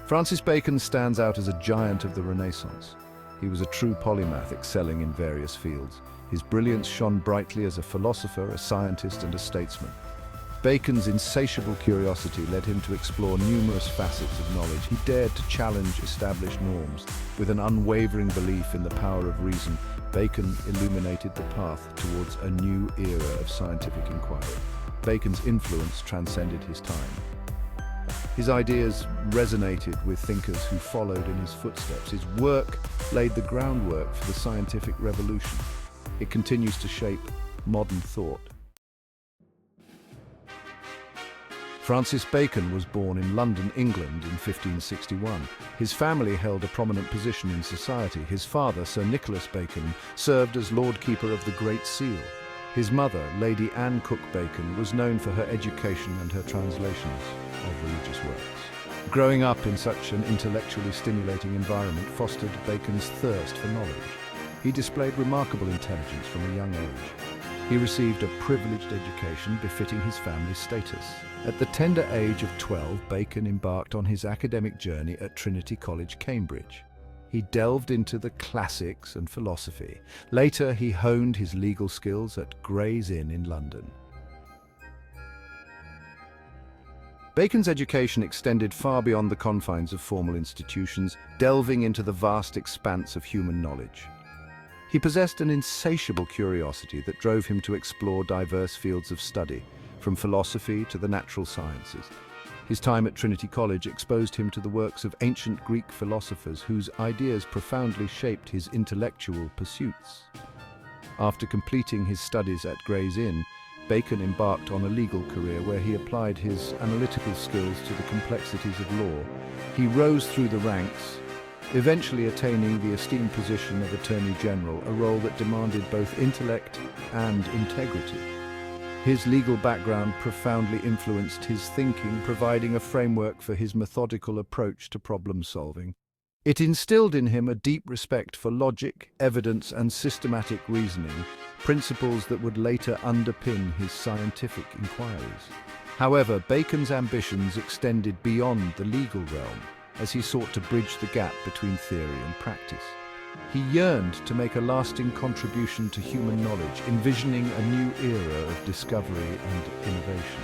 Francis Bacon stands out as a giant of the Renaissance. He was a true polymath, excelling in various fields. His brilliance shone brightly as a philosopher, a scientist, and a statesman. Bacon's insatiable curiosity led him to explore numerous facets of knowledge. He dared to challenge established norms. With an unwavering belief in the power of reason, Bacon illuminated the path towards a new era of scientific inquiry. Bacon's influence transcended his time. His ideas resonated with thinkers who followed in his footsteps. His work laid the groundwork for the scientific revolution. It continues to shape modern thought. Francis Bacon was born in London, England in 1561. His family held a prominent position in society. His father, Sir Nicholas Bacon, served as Lord Keeper of the Great Seal. His mother, Lady Anne Cook Bacon, was known for her education and her translations of religious works. Growing up in such an intellectually stimulating environment fostered Bacon's thirst for knowledge. He displayed remarkable intelligence from a young age. He received a privileged education befitting his family's status. At the tender age of 12, Bacon embarked on his academic journey at Trinity College, Cambridge. He delved into the classics and philosophy. Later, he honed his legal skills at Gray's Inn in London. Bacon's education extended far beyond the confines of formal institutions, delving into the vast expanse of human knowledge. He possessed an insatiable curiosity that drove him to explore diverse fields of study, from philosophy to the natural sciences. His time at Trinity College exposed him to the works of ancient Greek philosophers whose ideas profoundly shaped his intellectual pursuits. After completing his studies at Gray's Inn, Bacon embarked on a legal career where he applied his analytical skills to the complexities of law. He rose through the ranks, eventually attaining the esteemed position of Attorney General, a role that demanded both intellect and integrity. His legal background profoundly influenced his thinking, providing a framework for his methodical approach to problem solving. It instilled in him a deep respect for logic, evidence, and systematic reasoning, principles that would later underpin his scientific inquiries. However, Bacon's ambitions extended beyond the legal realm, as he sought to bridge the gap between theory and practice. He yearned to make a lasting contribution to human knowledge, envisioning a new era of discovery and innovation.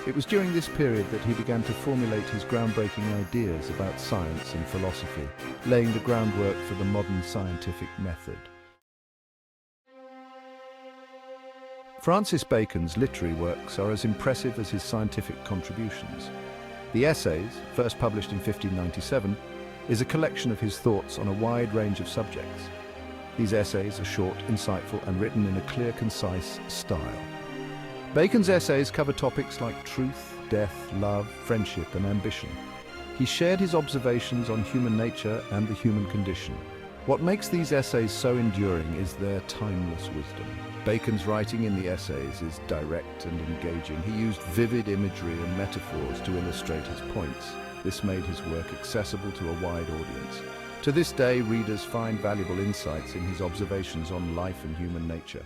It was during this period that he began to formulate his groundbreaking ideas about science and philosophy, laying the groundwork for the modern scientific method. Francis Bacon's literary works are as impressive as his scientific contributions. The Essays, first published in 1597, is a collection of his thoughts on a wide range of subjects. These essays are short, insightful, and written in a clear, concise style. Bacon's essays cover topics like truth, death, love, friendship, and ambition. He shared his observations on human nature and the human condition. What makes these essays so enduring is their timeless wisdom. Bacon's writing in the essays is direct and engaging. He used vivid imagery and metaphors to illustrate his points. This made his work accessible to a wide audience. To this day, readers find valuable insights in his observations on life and human nature.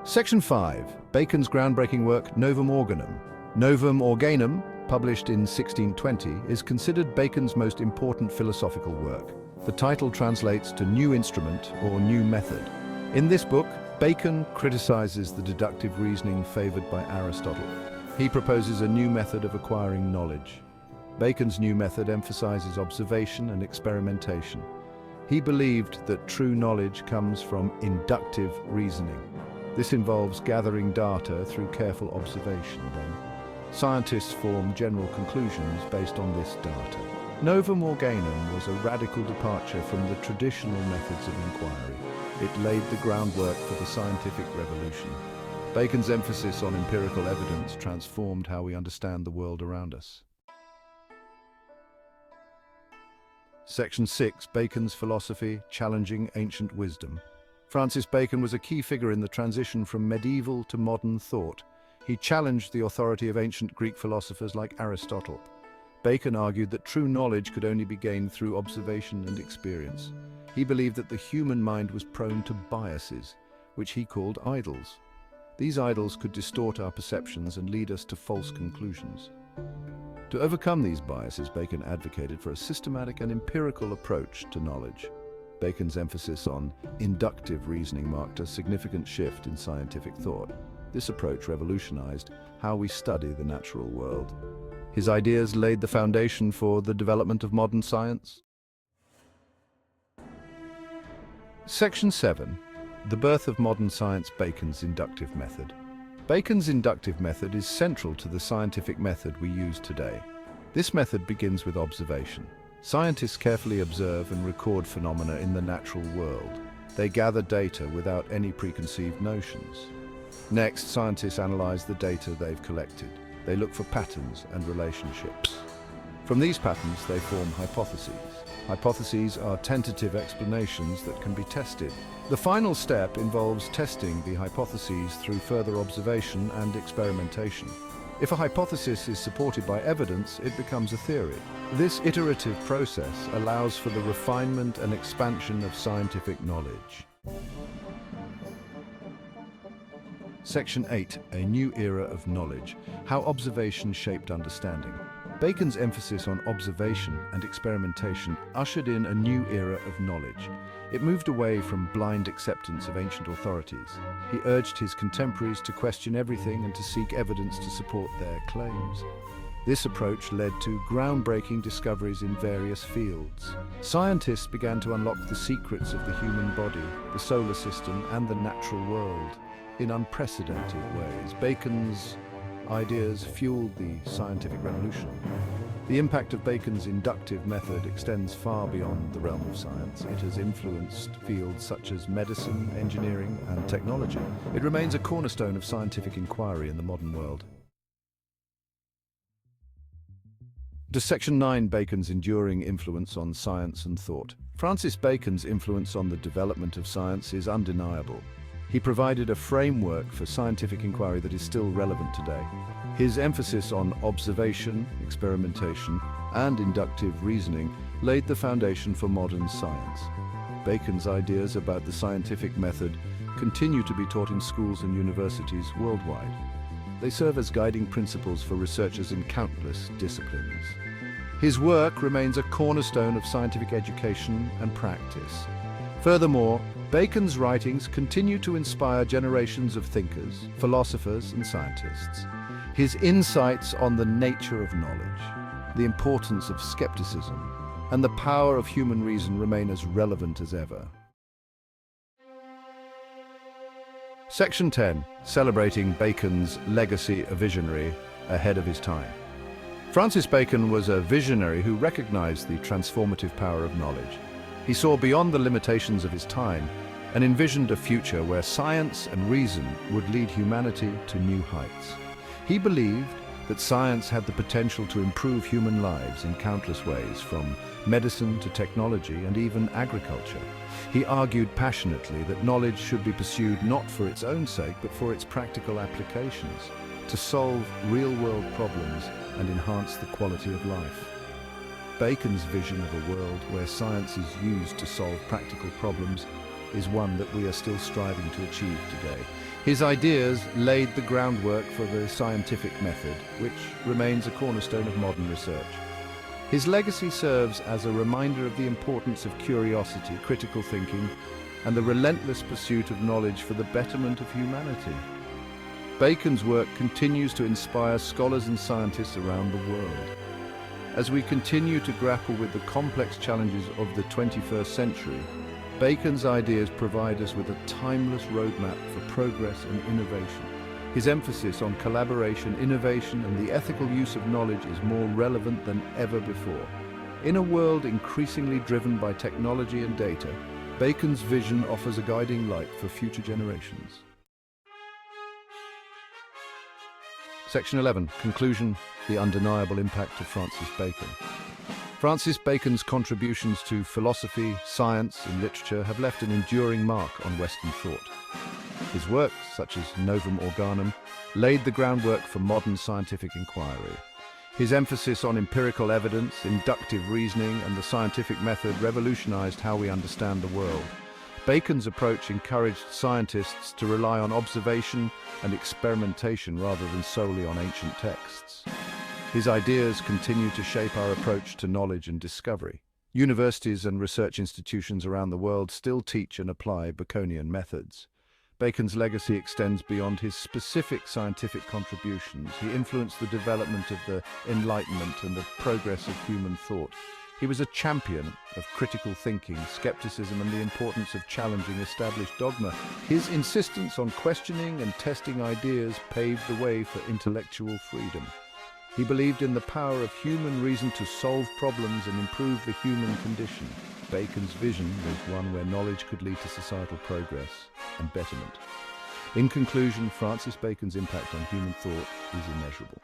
Section 5. Bacon's groundbreaking work, Novum Organum. Novum Organum, published in 1620, is considered Bacon's most important philosophical work. The title translates to new instrument or new method. In this book, Bacon criticizes the deductive reasoning favored by Aristotle. He proposes a new method of acquiring knowledge. Bacon's new method emphasizes observation and experimentation. He believed that true knowledge comes from inductive reasoning. This involves gathering data through careful observation. Then, scientists form general conclusions based on this data. Novum Organum was a radical departure from the traditional methods of inquiry. It laid the groundwork for the scientific revolution. Bacon's emphasis on empirical evidence transformed how we understand the world around us. Section 6. Bacon's philosophy, challenging ancient wisdom. Francis Bacon was a key figure in the transition from medieval to modern thought. He challenged the authority of ancient Greek philosophers like Aristotle. Bacon argued that true knowledge could only be gained through observation and experience. He believed that the human mind was prone to biases, which he called idols. These idols could distort our perceptions and lead us to false conclusions. To overcome these biases, Bacon advocated for a systematic and empirical approach to knowledge. Bacon's emphasis on inductive reasoning marked a significant shift in scientific thought. This approach revolutionized how we study the natural world. His ideas laid the foundation for the development of modern science. Section 7. The birth of modern science, Bacon's inductive method. Bacon's inductive method is central to the scientific method we use today. This method begins with observation. Scientists carefully observe and record phenomena in the natural world. They gather data without any preconceived notions. Next, scientists analyze the data they've collected. They look for patterns and relationships. From these patterns, they form hypotheses. Hypotheses are tentative explanations that can be tested. The final step involves testing the hypotheses through further observation and experimentation. If a hypothesis is supported by evidence, it becomes a theory. This iterative process allows for the refinement and expansion of scientific knowledge. Section 8. A new era of knowledge. How observation shaped understanding. Bacon's emphasis on observation and experimentation ushered in a new era of knowledge. It moved away from blind acceptance of ancient authorities. He urged his contemporaries to question everything and to seek evidence to support their claims. This approach led to groundbreaking discoveries in various fields. Scientists began to unlock the secrets of the human body, the solar system, and the natural world in unprecedented ways. Bacon's ideas fueled the scientific revolution. The impact of Bacon's inductive method extends far beyond the realm of science. It has influenced fields such as medicine, engineering, and technology. It remains a cornerstone of scientific inquiry in the modern world. To Section 9. Bacon's enduring influence on science and thought. Francis Bacon's influence on the development of science is undeniable. He provided a framework for scientific inquiry that is still relevant today. His emphasis on observation, experimentation, and inductive reasoning laid the foundation for modern science. Bacon's ideas about the scientific method continue to be taught in schools and universities worldwide. They serve as guiding principles for researchers in countless disciplines. His work remains a cornerstone of scientific education and practice. Furthermore, Bacon's writings continue to inspire generations of thinkers, philosophers, and scientists. His insights on the nature of knowledge, the importance of skepticism, and the power of human reason remain as relevant as ever. Section 10. Celebrating Bacon's legacy, a visionary ahead of his time. Francis Bacon was a visionary who recognized the transformative power of knowledge. He saw beyond the limitations of his time and envisioned a future where science and reason would lead humanity to new heights. He believed that science had the potential to improve human lives in countless ways, from medicine to technology and even agriculture. He argued passionately that knowledge should be pursued not for its own sake, but for its practical applications, to solve real-world problems and enhance the quality of life. Bacon's vision of a world where science is used to solve practical problems is one that we are still striving to achieve today. His ideas laid the groundwork for the scientific method, which remains a cornerstone of modern research. His legacy serves as a reminder of the importance of curiosity, critical thinking, and the relentless pursuit of knowledge for the betterment of humanity. Bacon's work continues to inspire scholars and scientists around the world. As we continue to grapple with the complex challenges of the 21st century, Bacon's ideas provide us with a timeless roadmap for progress and innovation. His emphasis on collaboration, innovation, and the ethical use of knowledge is more relevant than ever before. In a world increasingly driven by technology and data, Bacon's vision offers a guiding light for future generations. Section 11. Conclusion. The undeniable impact of Francis Bacon. Francis Bacon's contributions to philosophy, science, and literature have left an enduring mark on Western thought. His works, such as Novum Organum, laid the groundwork for modern scientific inquiry. His emphasis on empirical evidence, inductive reasoning, and the scientific method revolutionized how we understand the world. Bacon's approach encouraged scientists to rely on observation and experimentation rather than solely on ancient texts. His ideas continue to shape our approach to knowledge and discovery. Universities and research institutions around the world still teach and apply Baconian methods. Bacon's legacy extends beyond his specific scientific contributions. He influenced the development of the Enlightenment and the progress of human thought. He was a champion of critical thinking, skepticism, and the importance of challenging established dogma. His insistence on questioning and testing ideas paved the way for intellectual freedom. He believed in the power of human reason to solve problems and improve the human condition. Bacon's vision was one where knowledge could lead to societal progress and betterment. In conclusion, Francis Bacon's impact on human thought is immeasurable.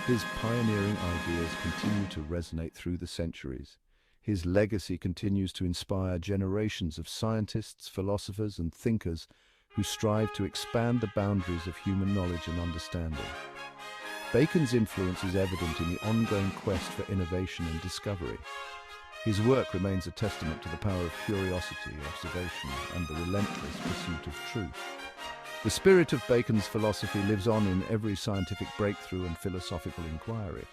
His pioneering ideas continue to resonate through the centuries. His legacy continues to inspire generations of scientists, philosophers, and thinkers who strive to expand the boundaries of human knowledge and understanding. Bacon's influence is evident in the ongoing quest for innovation and discovery. His work remains a testament to the power of curiosity, observation, and the relentless pursuit of truth. The spirit of Bacon's philosophy lives on in every scientific breakthrough and philosophical inquiry.